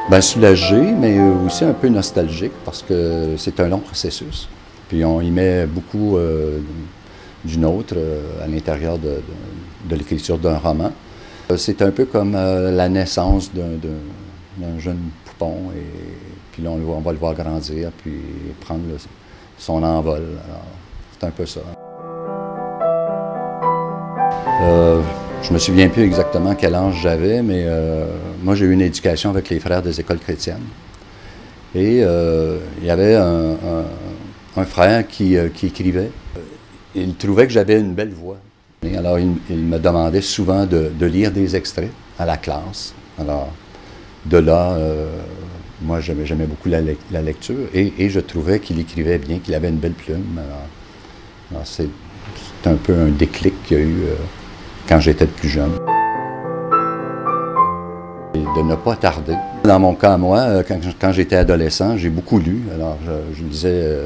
Bien soulagé, mais aussi un peu nostalgique parce que c'est un long processus. Puis on y met beaucoup du nôtre à l'intérieur de l'écriture d'un roman. C'est un peu comme la naissance d'un jeune poupon, et puis là on va le voir grandir, puis prendre son envol. Alors, c'est un peu ça. Je me souviens plus exactement quel âge j'avais, mais moi j'ai eu une éducation avec les frères des écoles chrétiennes. Et il y avait un frère qui écrivait. Il trouvait que j'avais une belle voix. Et alors il me demandait souvent de lire des extraits à la classe. Alors de là, moi j'aimais beaucoup la lecture, et je trouvais qu'il écrivait bien, qu'il avait une belle plume. Alors c'est un peu un déclic qu'il y a eu quand j'étais plus jeune. Et de ne pas tarder. Dans mon cas, moi, quand j'étais adolescent, j'ai beaucoup lu. Alors, je lisais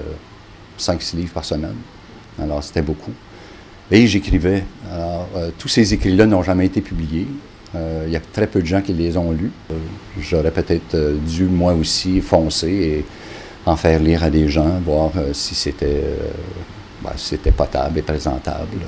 5-6 livres par semaine. Alors, c'était beaucoup. Et j'écrivais. Alors, tous ces écrits-là n'ont jamais été publiés. Il y a très peu de gens qui les ont lus. J'aurais peut-être dû, moi aussi, foncer et en faire lire à des gens, voir si c'était potable et présentable.